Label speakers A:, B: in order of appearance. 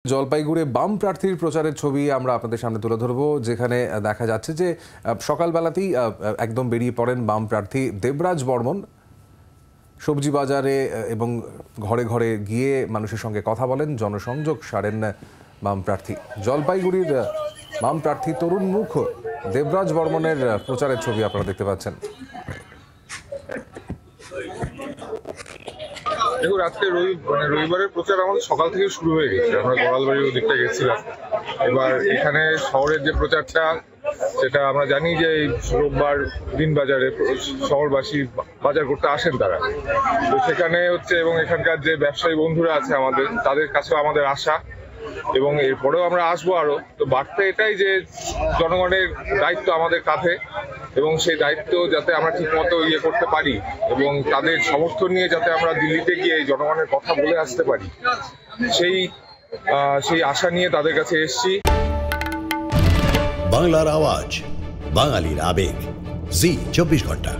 A: জলপাইগুড়ি বাম প্রার্থীর প্রচারের ছবি আমরা আপনাদের সামনে তুলে ধরবো, যেখানে দেখা যাচ্ছে যে সকালবেলাতেই একদম বেরিয়ে পড়েন বাম প্রার্থী দেবরাজ বর্মন। সবজি বাজারে এবং ঘরে ঘরে গিয়ে মানুষের সঙ্গে কথা বলেন, জনসংযোগ সারেন বাম প্রার্থী। জলপাইগুড়ির বাম প্রার্থী তরুণ মুখ দেবরাজ বর্মনের প্রচারের ছবি আপনারা দেখতে পাচ্ছেন।
B: দেখুন, আজকে রবিবারের প্রচার আমাদের সকাল থেকে শুরু হয়ে গেছে। আমরা গড়ালবাড়ির ওদিকটা গেছিলাম। এবার এখানে শহরের যে প্রচারটা, সেটা আমরা জানি যে এই রোববার দিন বাজারে শহরবাসী বাজার করতে আসেন তারা, তো সেখানে হচ্ছে এবং এখানকার যে ব্যবসায়ী বন্ধুরা আছে আমাদের, তাদের কাছেও আমাদের আশা এবং এরপরেও আমরা আসবো আরো। তো বার্তা এটাই যে জনগণের দায়িত্ব আমাদের কাঁধে এবং সেই দায়িত্ব যাতে আমরা ঠিক মতো করতে পারি এবং তাদের সমর্থন নিয়ে যাতে আমরা দিল্লিতে গিয়ে জনগণের কথা বলে আসতে পারি, সেই আশা নিয়ে তাদের কাছে এসেছি।
C: বাংলার আওয়াজ, বাঙালির আবেগ, জি 24 ঘন্টা।